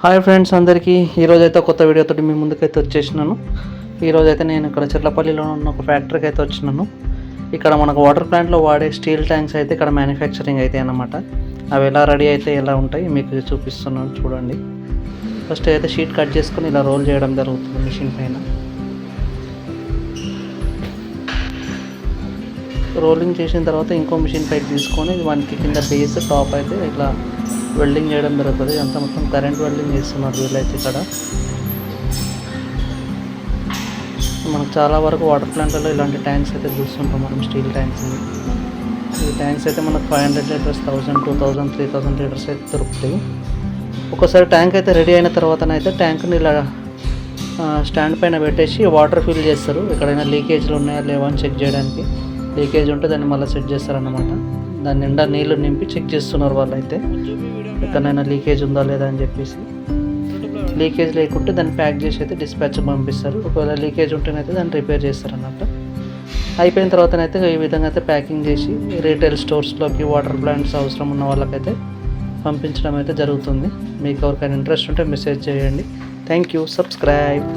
Hi friends అందరికీ ఈరోజైతే కొత్త వీడియోతో మీ ముందుకైతే వచ్చేసినాను. ఈరోజైతే నేను ఇక్కడ చిర్లపల్లిలో ఉన్న ఒక ఫ్యాక్టరీకి అయితే వచ్చినాను. ఇక్కడ మనకు వాటర్ ప్లాంట్లో వాడే స్టీల్ ట్యాంక్స్ అయితే ఇక్కడ మ్యానుఫ్యాక్చరింగ్ అయితే అన్నమాట. అవి ఎలా రెడీ అయితే ఎలా ఉంటాయి మీకు చూపిస్తున్నాను చూడండి. ఫస్ట్ అయితే షీట్ కట్ చేసుకొని ఇలా రోల్ చేయడం జరుగుతుంది మిషన్ పైన. రోలింగ్ చేసిన తర్వాత ఇంకో మిషన్ పైకి తీసుకొని మనకి కింద బేస్ టాప్ అయితే ఇట్లా వెల్డింగ్ చేయడం జరుగుతుంది. అంతా మొత్తం కరెంట్ వెల్డింగ్ చేస్తున్నారు వీళ్ళైతే. ఇక్కడ మనకు చాలా వరకు వాటర్ ప్లాంట్లలో ఇలాంటి ట్యాంక్స్ అయితే చూస్తుంటాం మనం, స్టీల్ ట్యాంక్స్. ఈ ట్యాంక్స్ అయితే మనకు 500 లీటర్స్, 1000, 2000, 3000 లీటర్స్ అయితే దొరుకుతాయి. ఒక్కోసారి ట్యాంక్ అయితే రెడీ అయిన తర్వాతనైతే ట్యాంక్ని ఇలా స్టాండ్ పైన పెట్టేసి వాటర్ ఫిల్ చేస్తారు. ఎక్కడైనా లీకేజ్లు ఉన్నాయా లేవా అని చెక్ చేయడానికి. లీకేజ్ ఉంటే దాన్ని మళ్ళీ సెట్ చేస్తారన్నమాట. దాని నిండా నీళ్లు నింపి చెక్ చేస్తున్నారు వాళ్ళు అయితే, ఎక్కడైనా లీకేజ్ ఉందా లేదా అని చెప్పేసి. లీకేజ్ లేకుంటే దాన్ని ప్యాక్ చేసి అయితే డిస్పాచ్ పంపిస్తారు. ఒకవేళ లీకేజ్ ఉంటేనైతే దాన్ని రిపేర్ చేస్తారు అన్నట్టు. అయిపోయిన తర్వాతనైతే ఈ విధంగా అయితే ప్యాకింగ్ చేసి రీటైల్ స్టోర్స్లోకి వాటర్ ప్లాంట్స్ అవసరం ఉన్న వాళ్ళకైతే పంపించడం అయితే జరుగుతుంది. మీకు ఎవరికైనా ఇంట్రెస్ట్ ఉంటే మెసేజ్ చేయండి. Thank you. సబ్స్క్రైబ్.